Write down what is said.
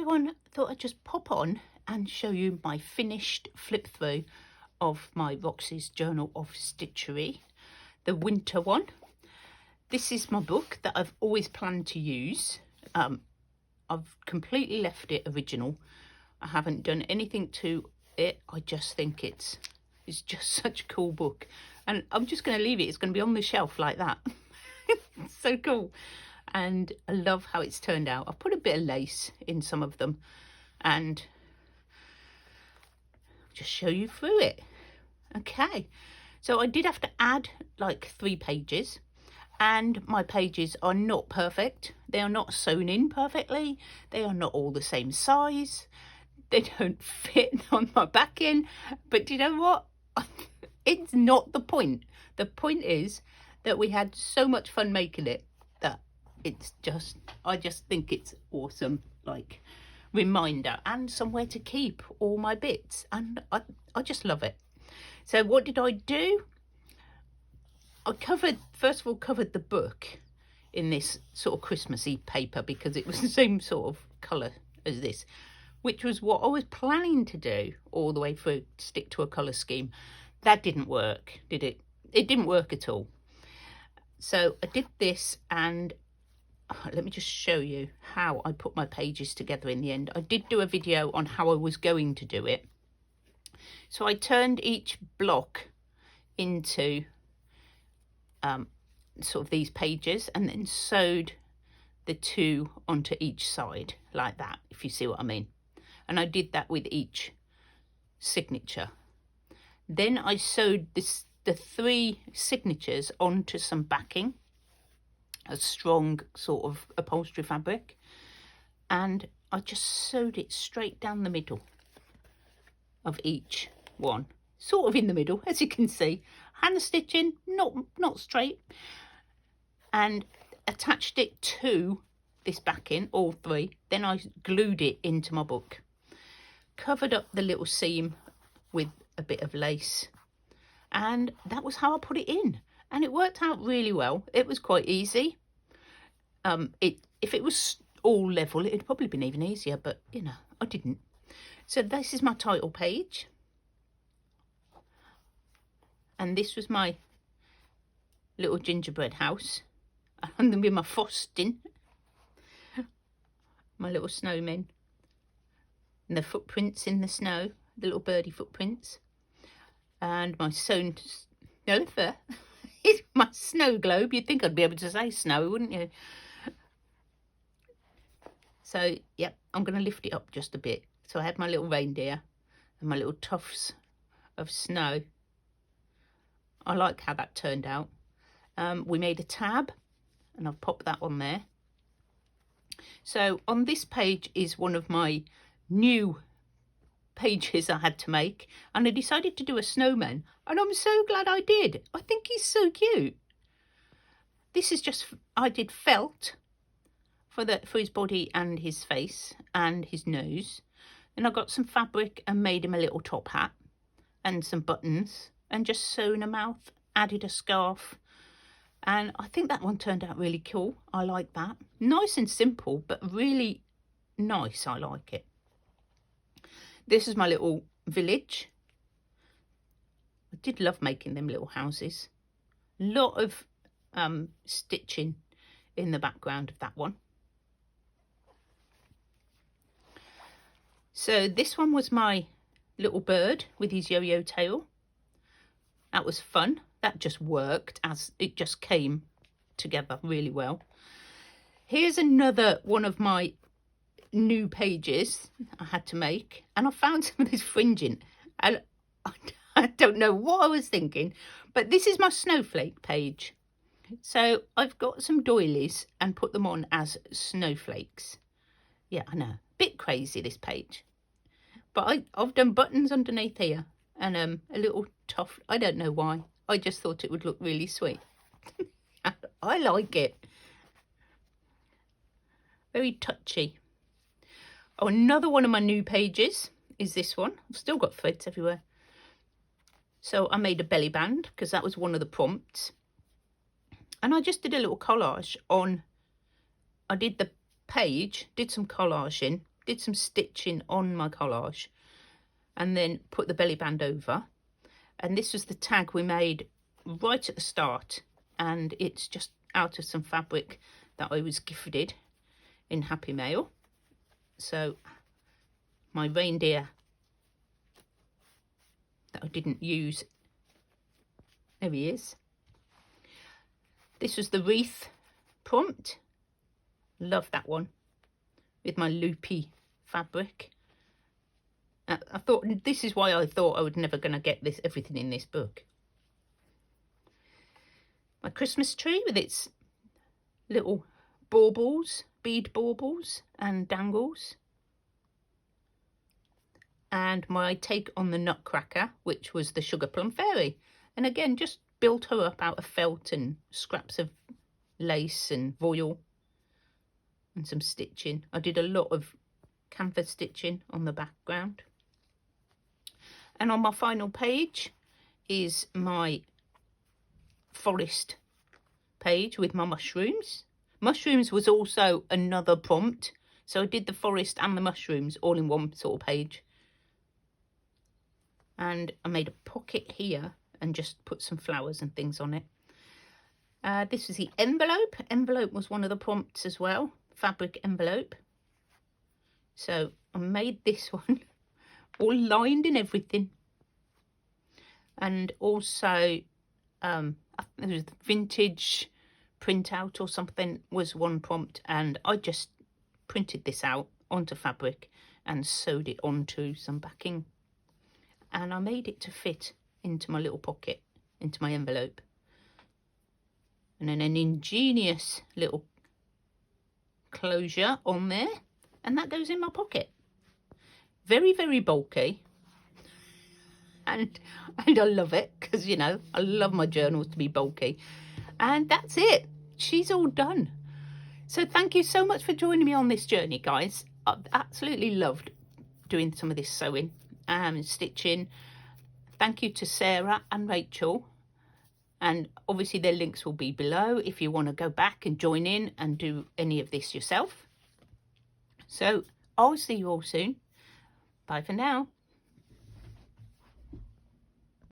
everyone, I thought I'd just pop on and show you my finished flip through of my Roxy's Journal of Stitchery, the winter one. This is my book that I've always planned to use. I've completely left it original. I haven't done anything to it. I just think it's just such a cool book, and I'm just going to leave it. It's going to be on the shelf like that. It's so cool. And I love how it's turned out. I've put a bit of lace in some of them and I'll just show you through it. Okay, so I did have to add like 3 pages, and my pages are not perfect. They are not sewn in perfectly. They are not all the same size. They don't fit on my backing. But you know what? It's not the point. The point is that we had so much fun making it that I just think it's awesome, like reminder and somewhere to keep all my bits, and I just love it. So what did I do? I first of all covered the book in this sort of Christmassy paper because it was the same sort of colour as this, which was what I was planning to do all the way through, stick to a colour scheme. That didn't work, did it? It didn't work at all. So I did this, and let me just show you how I put my pages together in the end. I did do a video on how I was going to do it. So I turned each block into sort of these pages, and then sewed the 2 onto each side like that, if you see what I mean. And I did that with each signature. Then I sewed the 3 signatures onto some backing, a strong sort of upholstery fabric, and I just sewed it straight down the middle of each one, sort of in the middle, as you can see. Hand stitching, not straight, and attached it to this backing, all 3. Then I glued it into my book, covered up the little seam with a bit of lace, and that was how I put it in. And it worked out really well. It was quite easy. If it was all level, it'd probably been even easier, but you know, I didn't. So this is my title page, and this was my little gingerbread house, and then with my frosting, my little snowmen, and the footprints in the snow, the little birdie footprints, and my sewn there. It's my snow globe. You'd think I'd be able to say snow, wouldn't you? So, yep, I'm going to lift it up just a bit. So I had my little reindeer and my little tufts of snow. I like how that turned out. We made a tab, and I've popped that on there. So on this page is one of my new pages I had to make, and I decided to do a snowman, and I'm so glad I did. I think he's so cute. This is just, I did felt for his body and his face and his nose. Then I got some fabric and made him a little top hat and some buttons, and just sewn a mouth, added a scarf, and I think that one turned out really cool. I like that. Nice and simple, but really nice. I like it. This is my little village. I did love making them little houses. A lot of stitching in the background of that one. So this one was my little bird with his yo-yo tail. That was fun. That just worked, as it just came together really well. Here's another one of my new pages I had to make, and I found some of this fringing, and I don't know what I was thinking, but this is my snowflake page. So I've got some doilies and put them on as snowflakes. Yeah, I know, bit crazy this page, but I've done buttons underneath here and a little tuft. I don't know why, I just thought it would look really sweet. I like it, very touchy. Oh, another one of my new pages is this one. I've still got threads everywhere. So I made a belly band because that was one of the prompts. And I just did a little collage on, I did the page, did some collaging, did some stitching on my collage and then put the belly band over. And this was the tag we made right at the start, and it's just out of some fabric that I was gifted in Happy Mail. So my reindeer that I didn't use, there he is. This was the wreath prompt. Love that one with my loopy fabric. I thought, this is why I thought I was never going to get everything in this book. My Christmas tree with its little baubles, bead baubles and dangles. And my take on the Nutcracker, which was the Sugar Plum Fairy. And again, just built her up out of felt and scraps of lace and voile and some stitching. I did a lot of canvas stitching on the background. And on my final page is my forest page with my mushrooms. Mushrooms was also another prompt, so I did the forest and the mushrooms all in one sort of page. And I made a pocket here and just put some flowers and things on it. This is the envelope. Envelope was one of the prompts as well, fabric envelope. So I made this one all lined and everything. And also there was vintage printout or something was one prompt, and I just printed this out onto fabric and sewed it onto some backing, and I made it to fit into my little pocket, into my envelope. And then an ingenious little closure on there, and that goes in my pocket. Very, very bulky. And I love it because, you know, I love my journals to be bulky. And that's it. She's all done. So thank you so much for joining me on this journey, guys. I've absolutely loved doing some of this sewing and stitching. Thank you to Sarah and Rachel. And obviously their links will be below if you want to go back and join in and do any of this yourself. So I'll see you all soon. Bye for now.